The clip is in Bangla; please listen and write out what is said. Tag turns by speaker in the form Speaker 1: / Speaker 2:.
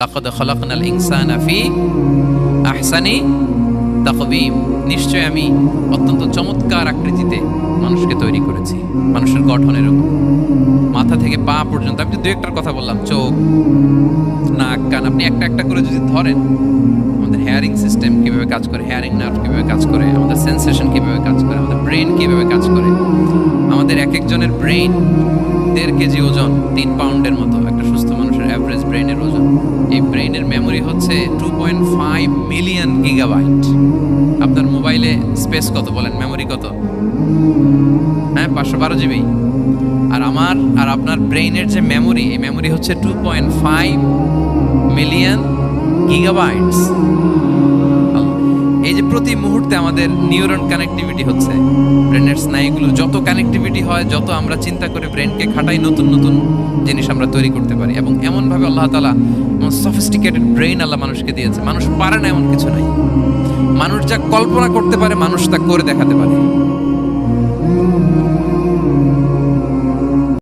Speaker 1: লাকাদ খালাকনাল ইনসানা ফি আহসানি তাকবীম, নিশ্চয় আমি অত্যন্ত চমৎকার আকৃতিতে মানুষকে তৈরি করেছি। মানুষের গঠন এরকম, মাথা থেকে পা পর্যন্ত। আমি তো দু একটার কথা বললাম, চোখ, নাক, কান। আপনি একটা একটা করে যদি ধরেন, আমাদের হেয়ারিং সিস্টেম কিভাবে কাজ করে, হেয়ারিং নার্ভ কিভাবে কাজ করে, আমাদের সেন্সেশন কিভাবে কাজ করে, আমাদের ব্রেন কিভাবে কাজ করে। আমাদের এক একজনের ব্রেন 1.5 কেজি ওজন, 3 পাউন্ডের মতো একটা সুস্থ মানুষের অ্যাভারেজ ব্রেনের ওজন। এই ব্রেনের মেমোরি হচ্ছে 2.5 মিলিয়ন গিগাবাইট। আপনার মোবাইলে স্পেস কত বলেন, মেমোরি কত? হ্যাঁ, 512 জিবি। আর আমার আর আপনার ব্রেইনের যে মেমোরি, এই মেমোরি হচ্ছে 2.5 মিলিয়ন গিগাবাইটস। এই যে প্রতি মুহূর্তে আমাদের নিউরন কানেক্টিভিটি হচ্ছে, ব্রেনের স্নায়ুগুলো যত কানেক্টিভিটি হয়, যত আমরা চিন্তা করে ব্রেনকে খাটাই, নতুন নতুন জিনিস আমরা তৈরি করতে পারি। এবং এমনভাবে আল্লাহ তাআলা সফিস্টিকেটেড ব্রেইন আল্লাহ মানুষকে দিয়েছে, মানুষ পারে না এমন কিছু নাই। মানুষ যা কল্পনা করতে পারে, মানুষ তা করে দেখাতে পারে।